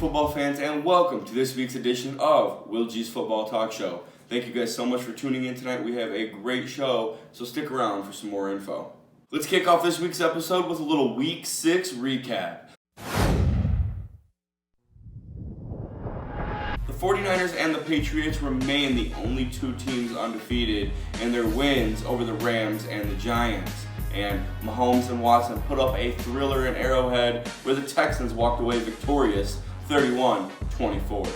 football fans, and welcome to this week's edition of Will G's Football Talk Show. Thank you guys so much for tuning in tonight. We have a great show, so stick around for some more info. Let's kick off this week's episode with a little Week 6 recap. The 49ers and the Patriots remain the only two teams undefeated in their wins over the Rams and the Giants. And Mahomes and Watson put up a thriller in Arrowhead where the Texans walked away victorious 31-24.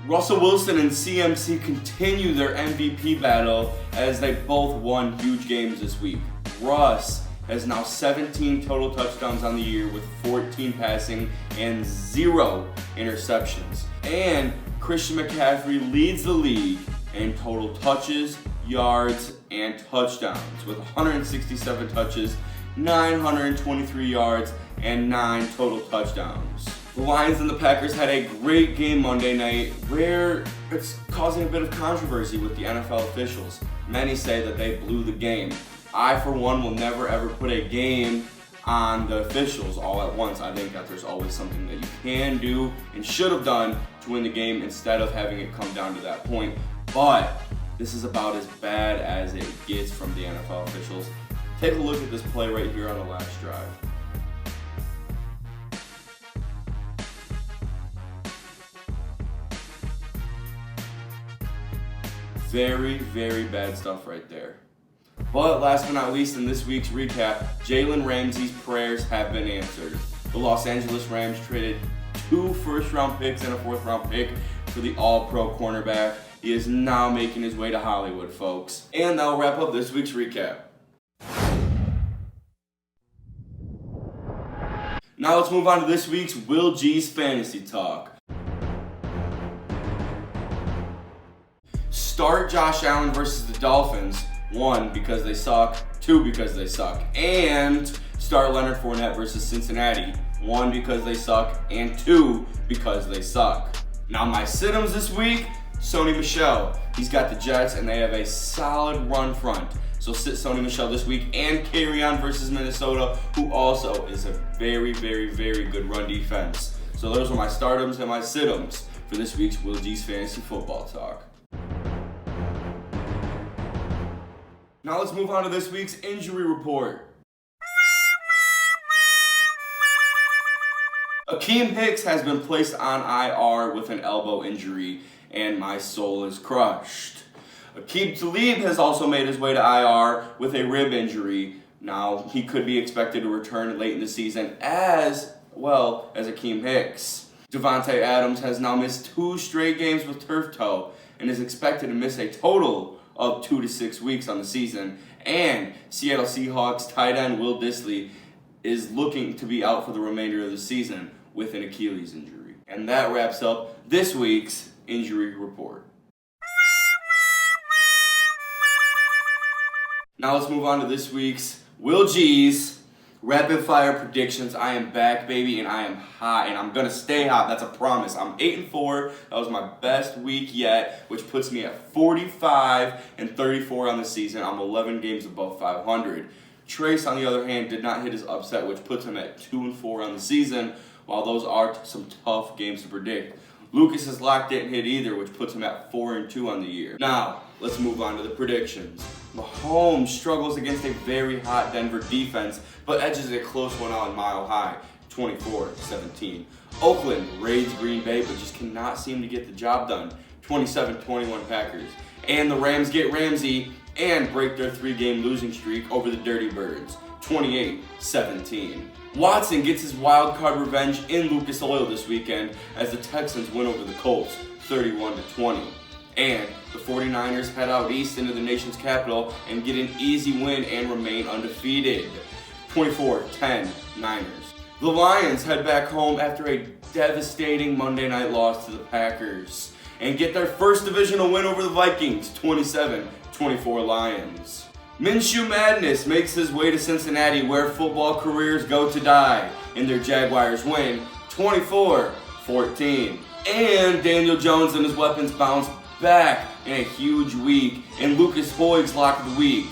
Russell Wilson and CMC continue their MVP battle as they both won huge games this week. Russ has now 17 total touchdowns on the year with 14 passing and 0 interceptions. And Christian McCaffrey leads the league in total touches, yards, and touchdowns with 167 touches, 923 yards, and 9 total touchdowns. The Lions and the Packers had a great game Monday night where it's causing a bit of controversy with the NFL officials. Many say that they blew the game. I, for one, will never ever put a game on the officials all at once. I think that there's always something that you can do and should have done to win the game instead of having it come down to that point. But this is about as bad as it gets from the NFL officials. Take a look at this play right here on the last drive. Very, very bad stuff right there. But last but not least, in this week's recap, Jalen Ramsey's prayers have been answered. The Los Angeles Rams traded 2 first-round picks and a 4th-round pick for the all-pro cornerback. He is now making his way to Hollywood, folks. And that'll wrap up this week's recap. Now let's move on to this week's Will G's Fantasy Talk. Start Josh Allen versus the Dolphins. 1, because they suck. 2, because they suck. And start Leonard Fournette versus Cincinnati. 1, because they suck. And 2, because they suck. Now my sit-ems this week, Sony Michel. He's got the Jets and they have a solid run front. So sit Sony Michel this week, and Carry-On versus Minnesota, who also is a very, very, very good run defense. So those are my startums and my sit-ems for this week's Will G's Fantasy Football Talk. Now let's move on to this week's injury report. Akeem Hicks has been placed on IR with an elbow injury, and my soul is crushed. Aqib Talib has also made his way to IR with a rib injury. Now, he could be expected to return late in the season as well as Akeem Hicks. Devontae Adams has now missed 2 straight games with turf toe and is expected to miss a total of 2 to 6 weeks on the season. And Seattle Seahawks tight end Will Dissly is looking to be out for the remainder of the season with an Achilles injury. And that wraps up this week's injury report. Now let's move on to this week's Will G's Rapid Fire Predictions. I am back, baby, and I am hot, and I'm going to stay hot. That's a promise. I'm 8-4. That was my best week yet, which puts me at 45-34 on the season. I'm 11 games above 500. Trace, on the other hand, did not hit his upset, which puts him at 2-4 on the season, while those are some tough games to predict. Lucas's lock didn't hit either, which puts him at 4-2 on the year. Now, let's move on to the predictions. Mahomes struggles against a very hot Denver defense, but edges a close one out in Mile High, 24-17. Oakland raids Green Bay, but just cannot seem to get the job done, 27-21 Packers. And the Rams get Ramsey and break their 3-game losing streak over the Dirty Birds, 28-17. Watson gets his wild card revenge in Lucas Oil this weekend as the Texans win over the Colts, 31-20. And the 49ers head out east into the nation's capital and get an easy win and remain undefeated, 24-10 Niners. The Lions head back home after a devastating Monday night loss to the Packers and get their first divisional win over the Vikings, 27-24 Lions. Minshew Madness makes his way to Cincinnati, where football careers go to die, and their Jaguars win 24-14. And Daniel Jones and his weapons bounce back in a huge week, and Lucas Boyd's lock of the week,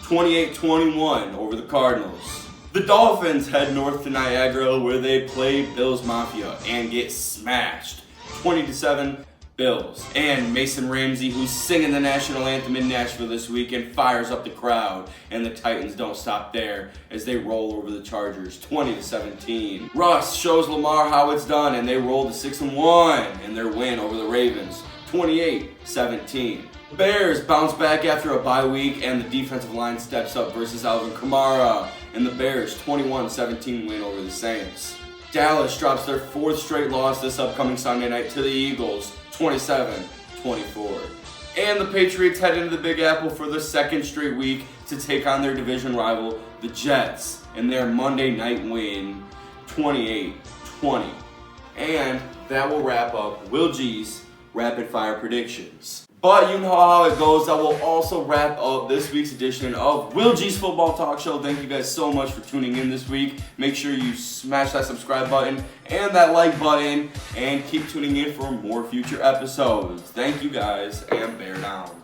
28-21 over the Cardinals. The Dolphins head north to Niagara where they play Bills Mafia and get smashed. 20-7 Bills. And Mason Ramsey, who's singing the national anthem in Nashville this weekend, fires up the crowd. And the Titans don't stop there as they roll over the Chargers 20-17. Russ shows Lamar how it's done and they roll to 6-1 in their win over the Ravens 28-17. The Bears bounce back after a bye week and the defensive line steps up versus Alvin Kamara. And the Bears 21-17 win over the Saints. Dallas drops their 4th straight loss this upcoming Sunday night to the Eagles 27-24. And the Patriots head into the Big Apple for the 2nd straight week to take on their division rival, the Jets, in their Monday night win 28-20. And that will wrap up Will G's Rapid Fire Predictions. But you know how it goes. That will also wrap up this week's edition of Will G's Football Talk Show. Thank you guys so much for tuning in this week. Make sure you smash that subscribe button and that like button and keep tuning in for more future episodes. Thank you guys and bear down.